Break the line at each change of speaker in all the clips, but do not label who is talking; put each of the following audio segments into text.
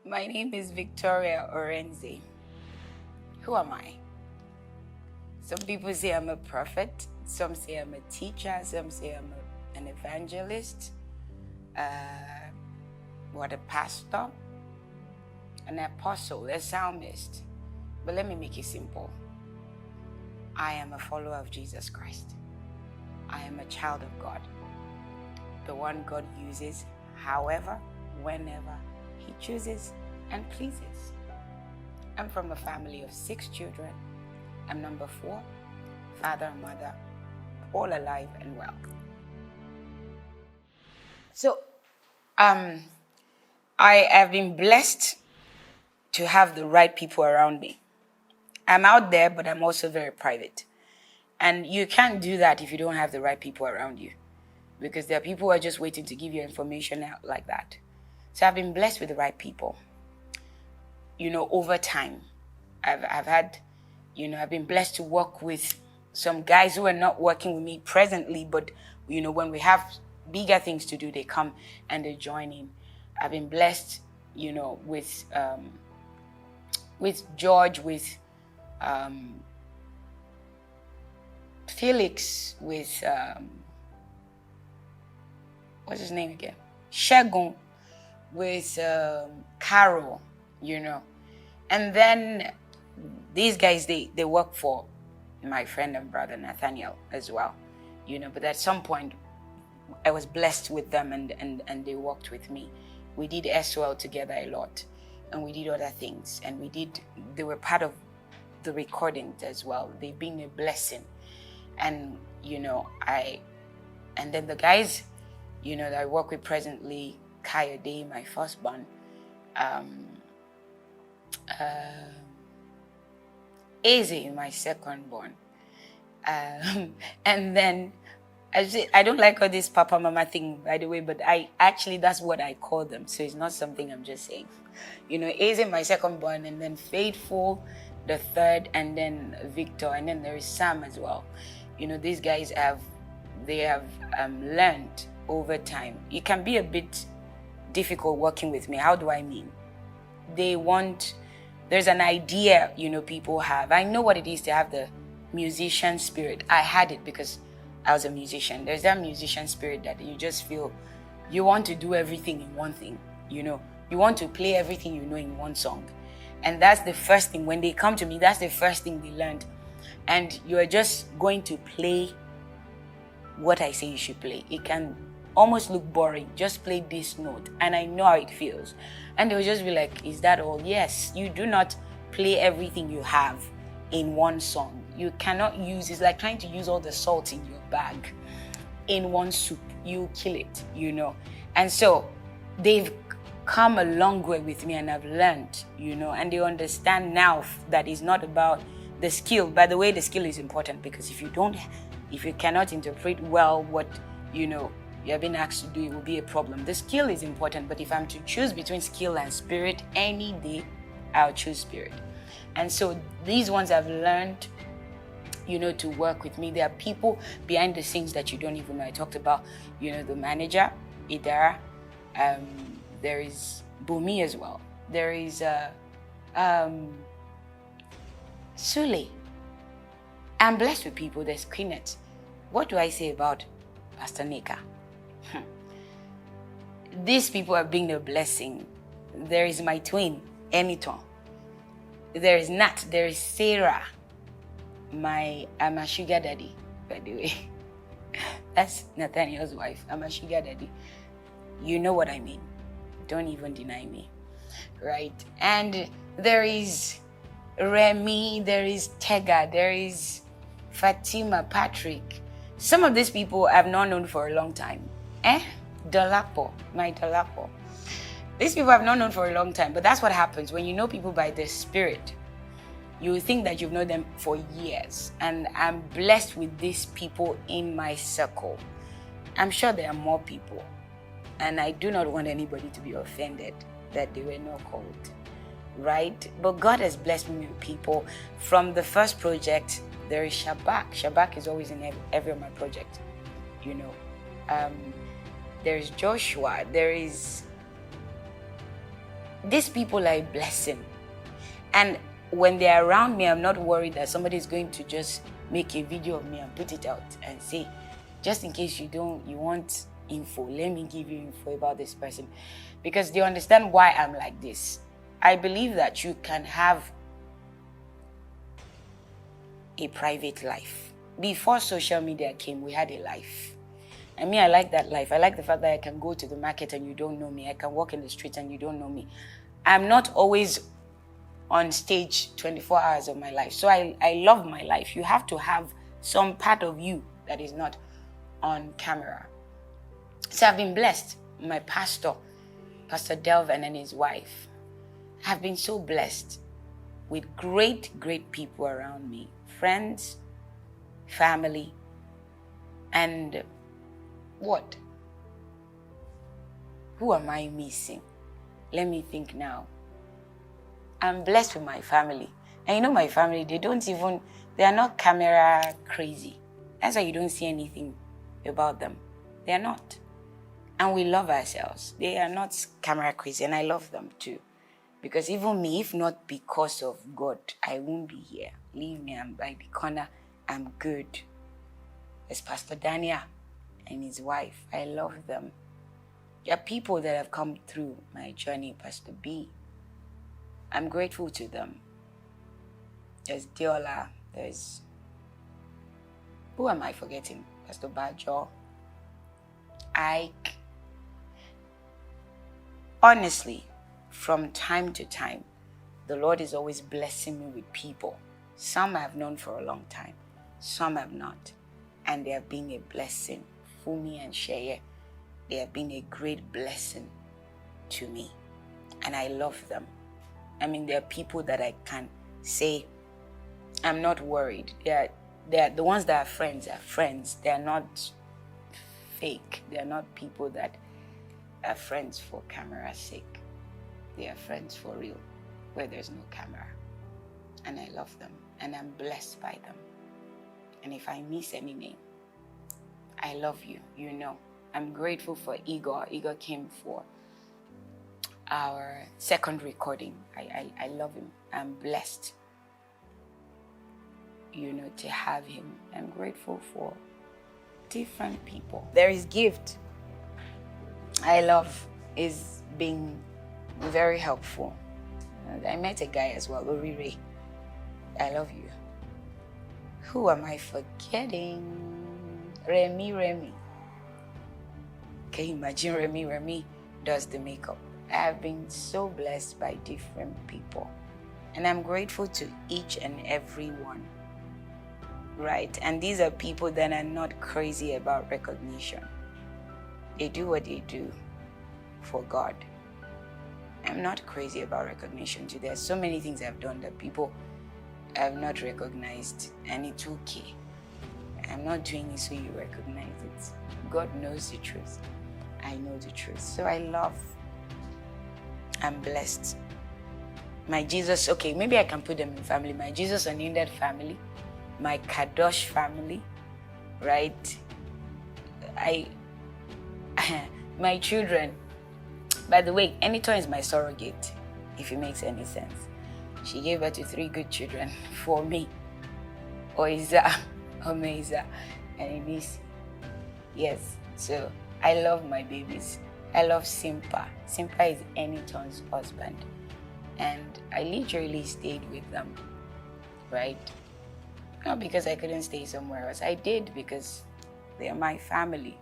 My name is Victoria Orenze. Who am I? Some people say I'm a prophet, some say I'm a teacher, some say I'm an evangelist, a pastor, an apostle, a psalmist. But let me make it simple. I am a follower of Jesus Christ. I am a child of God, the one God uses however, whenever He chooses and pleases. I'm from a family of 6 children. I'm number 4, father and mother, all alive and well. So, I have been blessed to have the right people around me. I'm out there, but I'm also very private. And you can't do that if you don't have the right people around you, because there are people who are just waiting to give you information out like that. So I've been blessed with the right people. Over time, I've had, I've been blessed to work with some guys who are not working with me presently, but, when we have bigger things to do, they come and they join in. I've been blessed, with George, with Felix, with, what's his name again? Shagun, with Carol, And then these guys, they work for my friend and brother Nathaniel as well, But at some point, I was blessed with them and they worked with me. We did SOL together a lot, and we did other things, and they were part of the recordings as well. They've been a blessing. And, and then the guys, that I work with presently, Kayode, my firstborn, Eze, my secondborn, and then I don't like all this papa mama thing, by the way, but that's what I call them, so it's not something I'm just saying. Eze, my secondborn, and then Faithful, the third, and then Victor, and then there is Sam as well. These guys have learned over time. It can be a bit difficult working with me. How do I mean? There's an idea, people have. I know what it is to have the musician spirit. I had it because I was a musician. There's that musician spirit that you just feel you want to do everything in one thing, You want to play everything in one song. And that's the first thing. When they come to me, that's the first thing they learned. And you're just going to play what I say you should play. It can almost look boring. Just play this note. And I know how it feels. And they'll just be like, is that all? Yes, you do not play everything you have in one song. You cannot it's like trying to use all the salt in your bag in one soup. You kill it, And so they've come a long way with me, and I've learned, and they understand now that it's not about the skill. By the way, the skill is important, because if you cannot interpret well what, you have been asked to do, it will be a problem. The skill is important, but if I'm to choose between skill and spirit any day, I'll choose spirit. And so these ones have learned, to work with me. There are people behind the scenes that you don't even know. I talked about, the manager, Idara. There is Bumi as well. There is Sule. I'm blessed with people. There's Queenet. What do I say about Pastor Nika? These people have been a blessing. There is my twin, Eniton. There is Nat. There is Sarah. I'm a sugar daddy, by the way. That's Nathaniel's wife. I'm a sugar daddy. You know what I mean. Don't even deny me. Right? And there is Remy. There is Tega. There is Fatima, Patrick. Some of these people I've not known for a long time. Dolapo, my Dolapo. These people I've not known for a long time, but that's what happens when you know people by the Spirit. You think that you've known them for years. And I'm blessed with these people in my circle. I'm sure there are more people. And I do not want anybody to be offended that they were not called. Right? But God has blessed me with people. From the first project, there is Shabak. Shabak is always in every of my project. There's Joshua. These people are a blessing. And when they're around me, I'm not worried that somebody is going to just make a video of me and put it out and say, just in case you want info, let me give you info about this person. Because they understand why I'm like this. I believe that you can have a private life. Before social media came, we had a life. And me, I like that life. I like the fact that I can go to the market and you don't know me. I can walk in the street and you don't know me. I'm not always on stage 24 hours of my life. So I love my life. You have to have some part of you that is not on camera. So I've been blessed. My pastor, Pastor Delvin and his wife, have been so blessed with great people around me. Friends, family, and what? Who am I missing? Let me think now. I'm blessed with my family. And you know my family, they are not camera crazy. That's why you don't see anything about them. They are not. And we love ourselves. They are not camera crazy, and I love them too. Because even me, if not because of God, I won't be here. Leave me, I'm by the corner. I'm good. There's Pastor Daniel and his wife. I love them. There are people that have come through my journey, Pastor B. I'm grateful to them. There's Diola. There's... Who am I forgetting? Pastor Bajo. Ike. Honestly, from time to time, the Lord is always blessing me with people. Some I've known for a long time. Some have not. And they have been a blessing. Fumi and Sheye, they have been a great blessing to me. And I love them. I mean, there are people that I can say, I'm not worried. They are the ones that are friends. They are not fake. They are not people that are friends for camera's sake. They are friends for real, where there's no camera. And I love them, and I'm blessed by them. And if I miss any name, I love you, you know. I'm grateful for Igor. Igor came for our second recording. I love him. I'm blessed, you know, to have him. I'm grateful for different people. There is Gift. I love is being very helpful. I met a guy as well, Orire. I love you. Who am I forgetting? Remy. Can you imagine Remy? Remy does the makeup. I have been so blessed by different people. And I'm grateful to each and every one. Right? And these are people that are not crazy about recognition. They do what they do for God. I'm not crazy about recognition too. There are so many things I've done that people have not recognized, and it's okay. I'm not doing it so you recognize it. God knows the truth. I know the truth. So I'm blessed. My Jesus, okay, maybe I can put them in family. My Jesus Unhindered family, my Kadosh family, right? My children. By the way, Anyton is my surrogate, if it makes any sense. She gave birth to 3 good children for me. Oiza, Omeza, and Inisi. Yes, so I love my babies. I love Simpa. Simpa is Anyton's husband. And I literally stayed with them, right? Not because I couldn't stay somewhere else. I did because they're my family.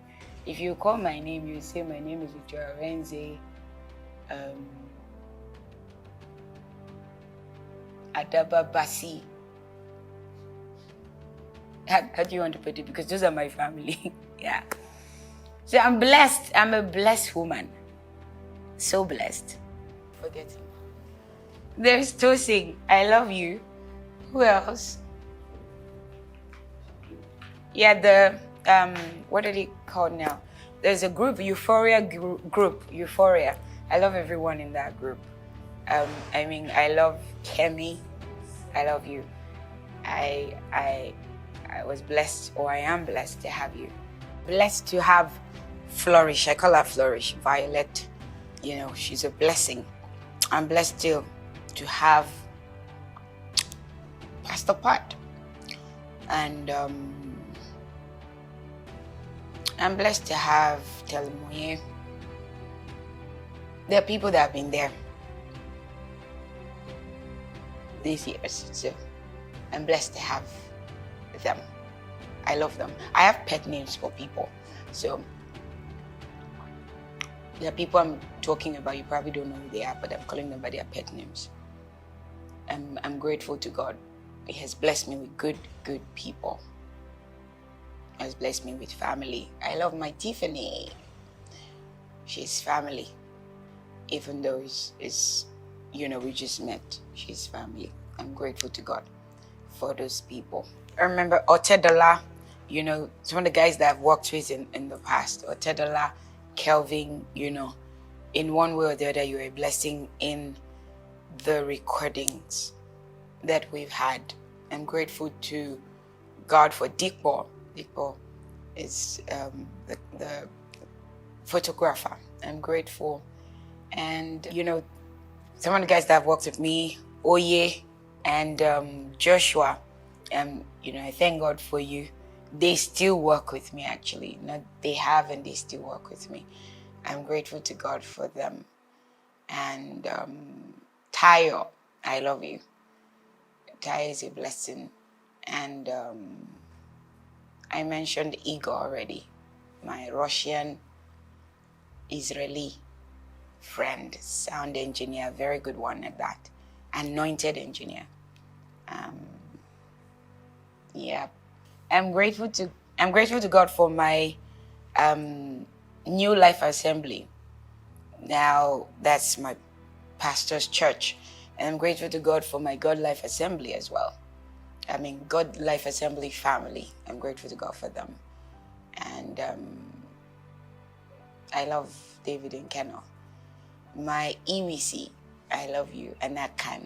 If you call my name, you say my name is Orenze, Adaba Basi. How do you want to put it? Because those are my family. Yeah. So I'm blessed. I'm a blessed woman. So blessed. Forgetting. There's Tosing. I love you. Who else? Yeah, what are they called now? There's a group, Euphoria group, Euphoria. I love everyone in that group. I love Kemi. I love you. I was blessed, or I am blessed to have you. Blessed to have Flourish. I call her Flourish. Violet. You know, she's a blessing. I'm blessed still to have Pastor Pat. And I'm blessed to have Telemoye. There are people that have been there these years, so I'm blessed to have them. I love them. I have pet names for people. So there are people I'm talking about, you probably don't know who they are, but I'm calling them by their pet names. I'm grateful to God. He has blessed me with good people. He has blessed me with family. I love my Tiffany. She's family. Even though it's we just met. She's family. I'm grateful to God for those people. I remember Otedola, some of the guys that I've worked with in the past. Otedola, Kelvin, in one way or the other, you're a blessing in the recordings that we've had. I'm grateful to God for Dikbo. Dikbo is the photographer. I'm grateful. And, some of the guys that have worked with me, Oye and Joshua, I thank God for you. They still work with me, actually. They have, and they still work with me. I'm grateful to God for them. And Tayo, I love you. Tayo is a blessing. And I mentioned Igor already, my Russian Israeli friend, sound engineer, very good one at that, anointed engineer. I'm grateful to God for my New Life Assembly. Now that's my pastor's church, and I'm grateful to God for my God Life Assembly as well. God Life Assembly family. I'm grateful to God for them, and I love David and Kennel. My EWC, I love you, and Akan,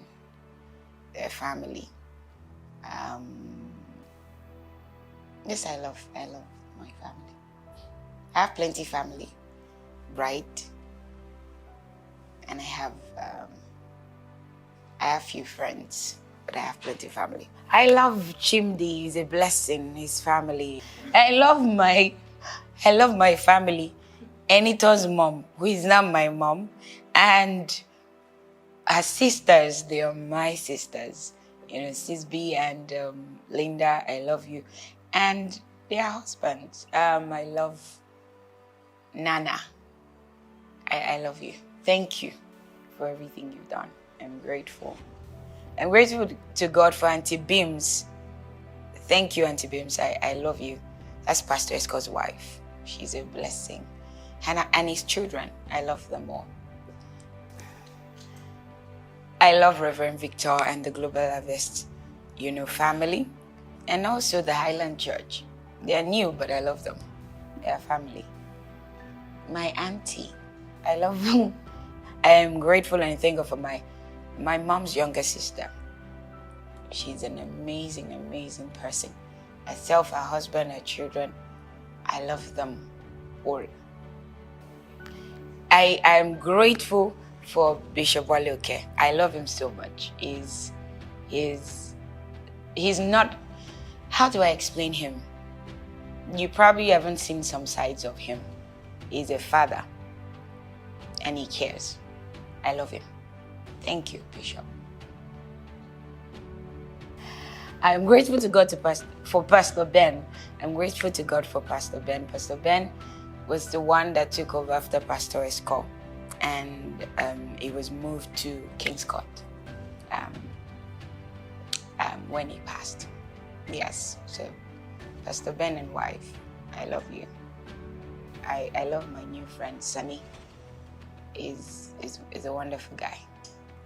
their family. Yes, I love my family. I have plenty family, right? And I have few friends, but I have plenty family. I love Chimdi. He's a blessing. His family. I love my family. Anita's mom, who is now my mom, and her sisters. They are my sisters. Sis B and Linda. I love you, and their husbands. I love Nana. I love you. Thank you for everything you've done. I'm grateful. I'm grateful to God for Auntie Beams. Thank you, Auntie Beams. I love you. That's Pastor Esco's wife. She's a blessing. Hannah and his children. I love them all. I love Reverend Victor and the Global Harvest, family. And also the Highland Church. They are new, but I love them. They are family. My auntie. I love them. I am grateful and thankful for my mom's younger sister. She's an amazing, amazing person. Herself, her husband, her children. I love them all. I am grateful for Bishop Waleoke. I love him so much. He's not, how do I explain him? You probably haven't seen some sides of him. He's a father and he cares. I love him. Thank you, Bishop. I'm grateful to God for Pastor Ben. I'm grateful to God for Pastor Ben. Pastor Ben was the one that took over after Pastor Esco, and he was moved to King's Court when he passed. Yes, so Pastor Ben and wife, I love you. I love my new friend, Sunny. Is a wonderful guy.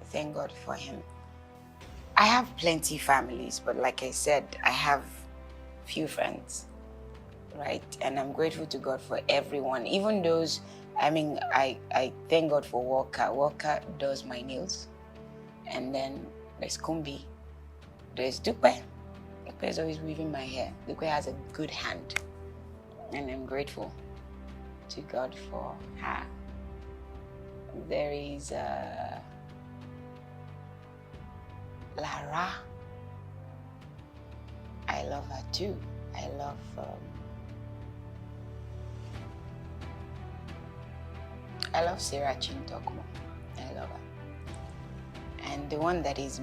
Thank God for him. I have plenty families, but like I said, I have few friends, right? And I'm grateful to God for everyone, even those. I thank God for Walker. Walker does my nails, and then there's Kumbi, there's Dupe. Dupe is always weaving my hair. Dupe has a good hand, and I'm grateful to God for her. There is Lara. I love her too. I love Sarah Chintokmo. I love her. And the one that is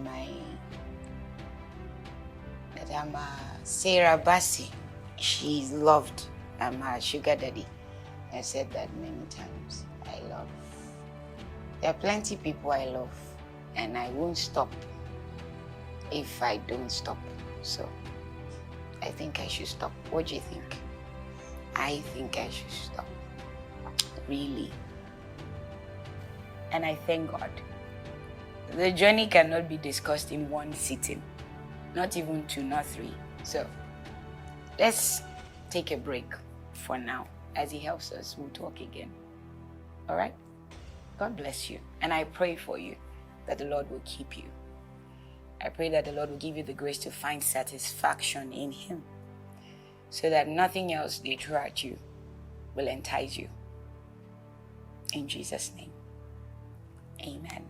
Sarah Bassi. She's loved. I'm her sugar daddy. I said that many times. There are plenty people I love, and I won't stop if I don't stop. So I think I should stop. What do you think? I think I should stop. Really. And I thank God. The journey cannot be discussed in one sitting. Not even 2, not 3. So let's take a break for now. As He helps us, we'll talk again. All right? God bless you. And I pray for you that the Lord will keep you. I pray that the Lord will give you the grace to find satisfaction in Him, so that nothing else they throw at you will entice you. In Jesus' name, amen.